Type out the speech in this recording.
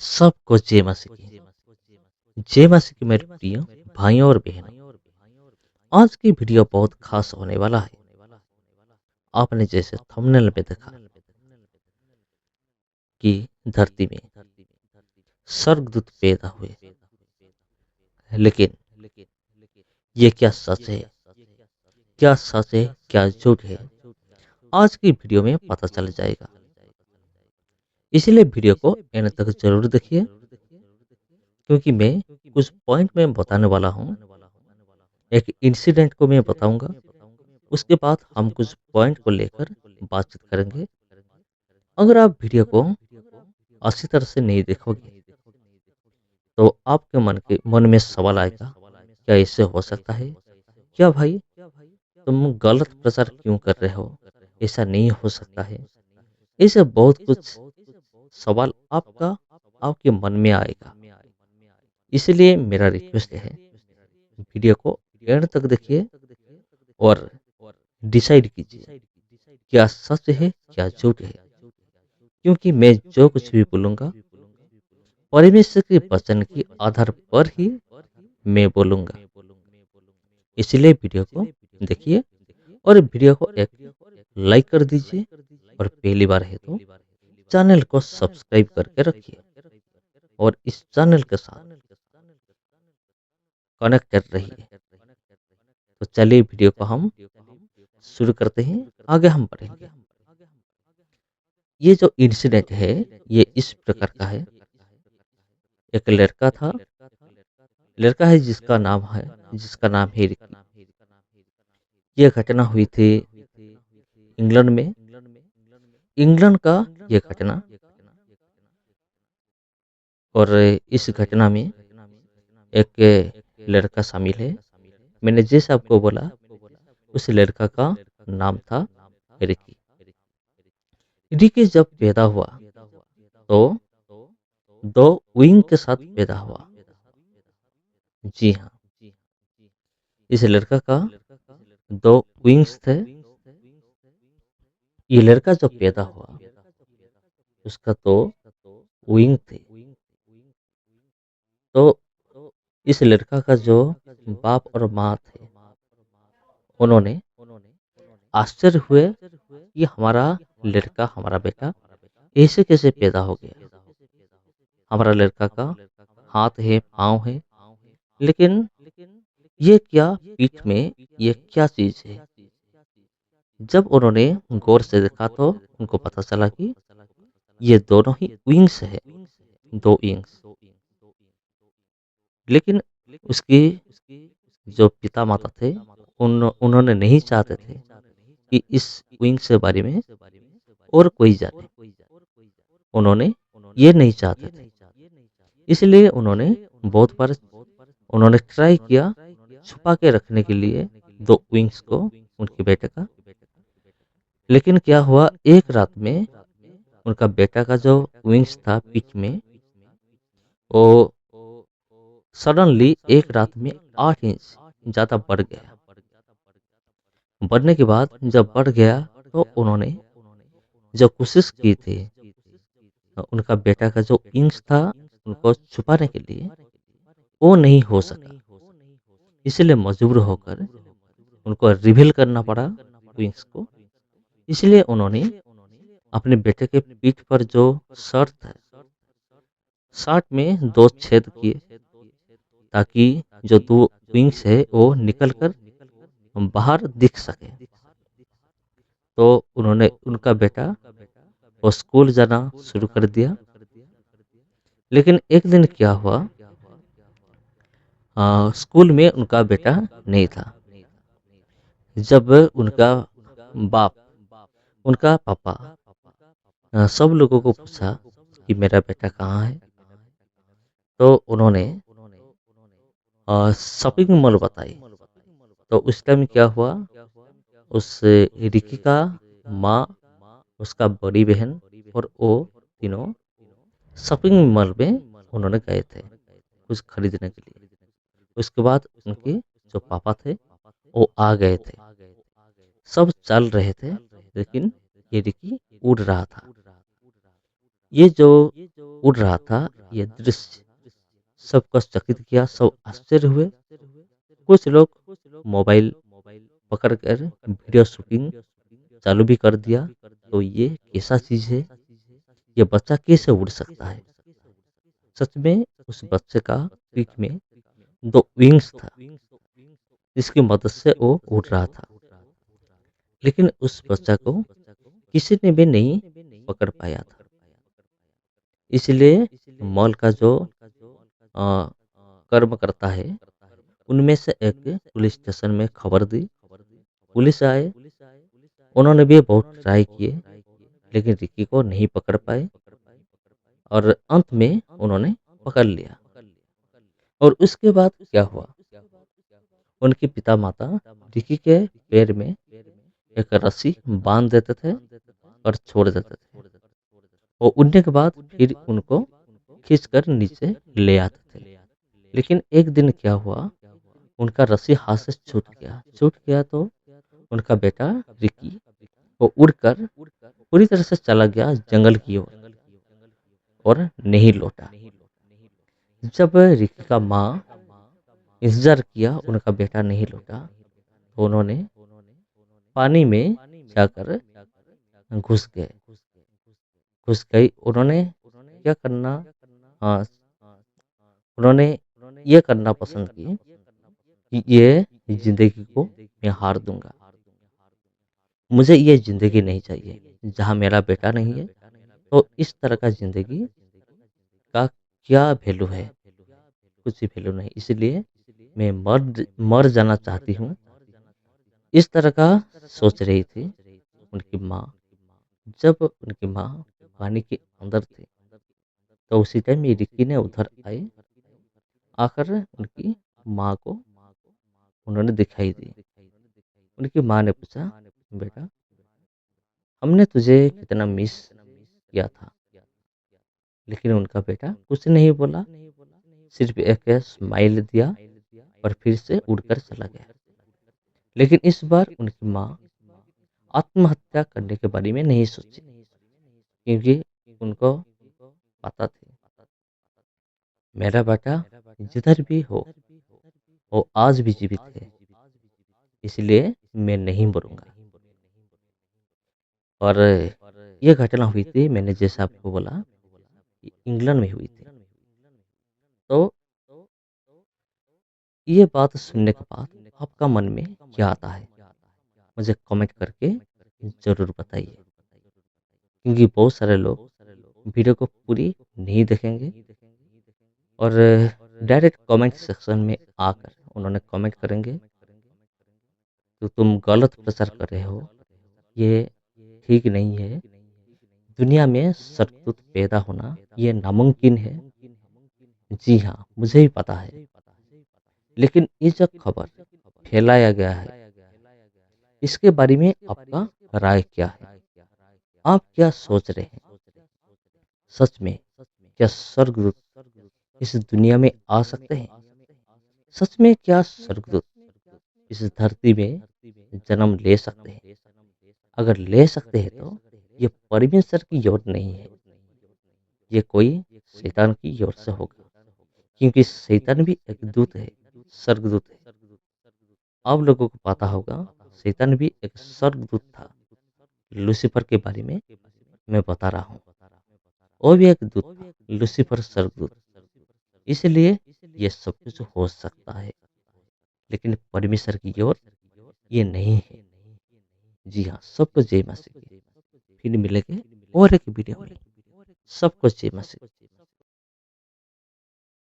सबको जय मसीह की। जय मसीह की मेरे प्रिय भाइयों और बहनों। आज की वीडियो बहुत खास होने वाला है। आपने जैसे थंबनेल में देखा कि धरती में स्वर्गदूत पैदा हुए, लेकिन ये क्या सच है? क्या सच है, क्या झूठ है? आज की वीडियो में पता चल जाएगा। इसलिए वीडियो को एंड तक जरूर देखिए, क्योंकि मैं कुछ पॉइंट में बताने वाला हूँ। एक इंसिडेंट को मैं बताऊंगा, उसके बाद हम कुछ पॉइंट को लेकर बातचीत करेंगे। अगर आप वीडियो को अच्छी तरह से नहीं देखोगे तो आपके मन में सवाल आएगा, क्या इससे हो सकता है? क्या भाई, तुम गलत प्रचार क्यों कर रहे हो? ऐसा नहीं हो सकता है। ऐसे बहुत कुछ सवाल आपके मन में आएगा। इसलिए मेरा रिक्वेस्ट है, वीडियो को एंड तक देखिए और डिसाइड कीजिए क्या सच है, क्या झूठ है। क्योंकि मैं जो कुछ भी बोलूंगा परमेश्वर के वचन के आधार पर ही मैं बोलूंगा। इसलिए वीडियो को देखिए और वीडियो को एक लाइक कर दीजिए, और पहली बार है तो चैनल को सब्सक्राइब करके रखिए और इस चैनल के साथ कनेक्टेड रहिए। तो चलिए वीडियो को हम शुरू करते हैं, आगे हम बढ़ेंगे। ये जो इंसिडेंट है ये इस प्रकार का है। एक लड़का था, लड़का है जिसका नाम है रिकी। ये घटना हुई थी इंग्लैंड में। इंग्लैंड का ये घटना, और इस घटना में एक लड़का शामिल है। मैंने जैसे आपको बोला, उस लड़का का नाम था रिकी। रिकी जब पैदा हुआ तो दो विंग के साथ पैदा हुआ। जी हाँ, इस लड़का का दो विंग्स थे। ये लड़का जब पैदा हुआ उसका तो विंग थे। तो इस लड़का का जो बाप और माँ थे, उन्होंने आश्चर्य हुए कि हमारा लड़का, हमारा बेटा ऐसे कैसे पैदा हो गया। हमारा लड़का का हाथ है, पाँव है, लेकिन ये क्या पीठ में, ये क्या चीज है? जब उन्होंने गौर से देखा तो उनको पता चला कि ये दोनों ही विंग्स है, दो विंग्स। लेकिन उसकी जो पिता माता थे, उन्होंने नहीं चाहते थे कि इस विंग्स के बारे में और कोई जाने। उन्होंने ये नहीं चाहते थे। इसलिए उन्होंने बहुत बार उन्होंने ट्राई किया छुपा के रखने के लिए दो विंग्स को, उनके बेटे का। लेकिन क्या हुआ, एक रात में उनका बेटा का जो विंग्स था पीठ में, वो सडनली एक रात में 8 इंच ज्यादा बढ़ गया। बढ़ने के बाद जब बढ़ गया तो उन्होंने जो कोशिश की थी उनका बेटा का जो विंग्स था उनको छुपाने के लिए, वो नहीं हो सका। इसलिए मजबूर होकर उनको रिवील करना पड़ा विंग्स को। इसलिए उन्होंने अपने बेटे के पीठ पर जो शर्ट है, शर्ट में दो छेद किए, ताकि जो दो विंग्स है वो निकलकर बाहर दिख सके। तो उन्होंने, उनका बेटा वो स्कूल जाना शुरू कर दिया। लेकिन एक दिन क्या हुआ, स्कूल में उनका बेटा नहीं था। जब उनका बाप, उनका पापा सब लोगों को पूछा कि मेरा बेटा कहाँ है, तो उन्होंने शॉपिंग मॉल बताई। तो उस टाइम क्या हुआ, उस रिकी का माँ, उसका बड़ी बहन और वो तीनों शॉपिंग मॉल में उन्होंने गए थे कुछ खरीदने के लिए। उसके बाद उनके जो पापा थे वो आ गए थे। सब चल रहे थे, लेकिन ये रिकी उड़ रहा था। ये जो उड़ रहा था, ये दृश्य सबको चकित किया, सब आश्चर्य हुए। कुछ लोग मोबाइल पकड़कर वीडियो शूटिंग चालू भी कर दिया। तो ये कैसा चीज है, ये बच्चा कैसे उड़ सकता है? सच में उस बच्चे का पीठ में दो विंग्स था, जिसकी मदद से वो उड़ रहा था। लेकिन उस बच्चा को किसी ने भी नहीं पकड़ पाया था। इसलिए मॉल का जो अ, कर्म करता है, उनमें से एक पुलिस स्टेशन में खबर दी। पुलिस आए, उन्होंने भी बहुत ट्राई किए, लेकिन रिकी को नहीं पकड़ पाए और अंत में उन्होंने पकड़ लिया। और उसके बाद क्या हुआ, उनके पिता माता रिकी के पैर में एक रस्सी बांध देते थे और छोड़ देते थे। और उड़ने के बाद फिर उनको खींचकर नीचे ले आते थे। लेकिन एक दिन क्या हुआ, उनका रस्सी हाथ से छूट गया तो उनका बेटा रिकी वो उड़कर पूरी तरह से चला गया जंगल की ओर और नहीं लौटा। जब रिकी का माँ इंतजार किया, उनका बेटा नहीं लौटा, तो उन्होंने पानी में जाकर घुस गए। उन्होंने क्या करना, हाँ, उन्होंने ये करना पसंद की कि ये जिंदगी को मैं हार दूंगा। मुझे ये जिंदगी नहीं चाहिए जहाँ मेरा बेटा नहीं है। तो इस तरह का जिंदगी का क्या वैल्यू है? कुछ ही वैल्यू नहीं। इसलिए मैं मर मर जाना चाहती हूँ। इस तरह का सोच रही थी उनकी माँ। जब उनकी माँ पानी के अंदर थी, तो उसी टाइम ये रिक्की ने उधर आए, आकर उनकी माँ को उन्होंने दिखाई दी। उनकी माँ ने पूछा, बेटा, हमने तुझे कितना मिस किया था। लेकिन उनका बेटा कुछ नहीं बोला, सिर्फ एक स्माइल दिया और फिर से उड़कर चला गया। लेकिन इस बार उनकी माँ आत्महत्या करने के बारे में नहीं सोची, क्योंकि उनको पता थी मेरा बेटा जिधर भी हो वो आज भी जीवित है, इसलिए मैं नहीं मरूंगा। और ये घटना हुई थी, मैंने जैसा आपको बोला, इंग्लैंड में हुई थी। तो ये बात सुनने के बाद आपका मन में क्या आता है, मुझे कमेंट करके ज़रूर बताइए। क्योंकि बहुत सारे लोग वीडियो को पूरी नहीं देखेंगे और डायरेक्ट कमेंट सेक्शन में आकर उन्होंने कमेंट करेंगे, तो तुम गलत प्रचार कर रहे हो, ये ठीक नहीं है। दुनिया में सतपुत पैदा होना ये नामुमकिन है। जी हाँ, मुझे भी पता है। लेकिन ये जो खबर फैलाया गया है, इसके बारे में आपका राय क्या है? आप क्या सोच रहे हैं? सच में क्या स्वर्गदूत इस दुनिया में आ सकते हैं? सच में क्या स्वर्गदूत इस धरती में जन्म ले सकते हैं? अगर ले सकते हैं तो ये परमेश्वर की ओर नहीं है, ये कोई शैतान की ओर से होगा। क्योंकि शैतान भी एक दूत है, स्वर्गदूत है। आप लोगों को पता होगा, शैतान भी एक स्वर्गदूत था। लूसीफर के बारे में मैं बता रहा हूँ, वो भी एक दूत था, लूसीफर स्वर्गदूत। इसलिए ये सब कुछ हो सकता है, लेकिन परमेश्वर की ओर ये नहीं है। जी हाँ, सबको जय मसीह की। फिर मिलेंगे और एक वीडियो में। सबको जय मसीह।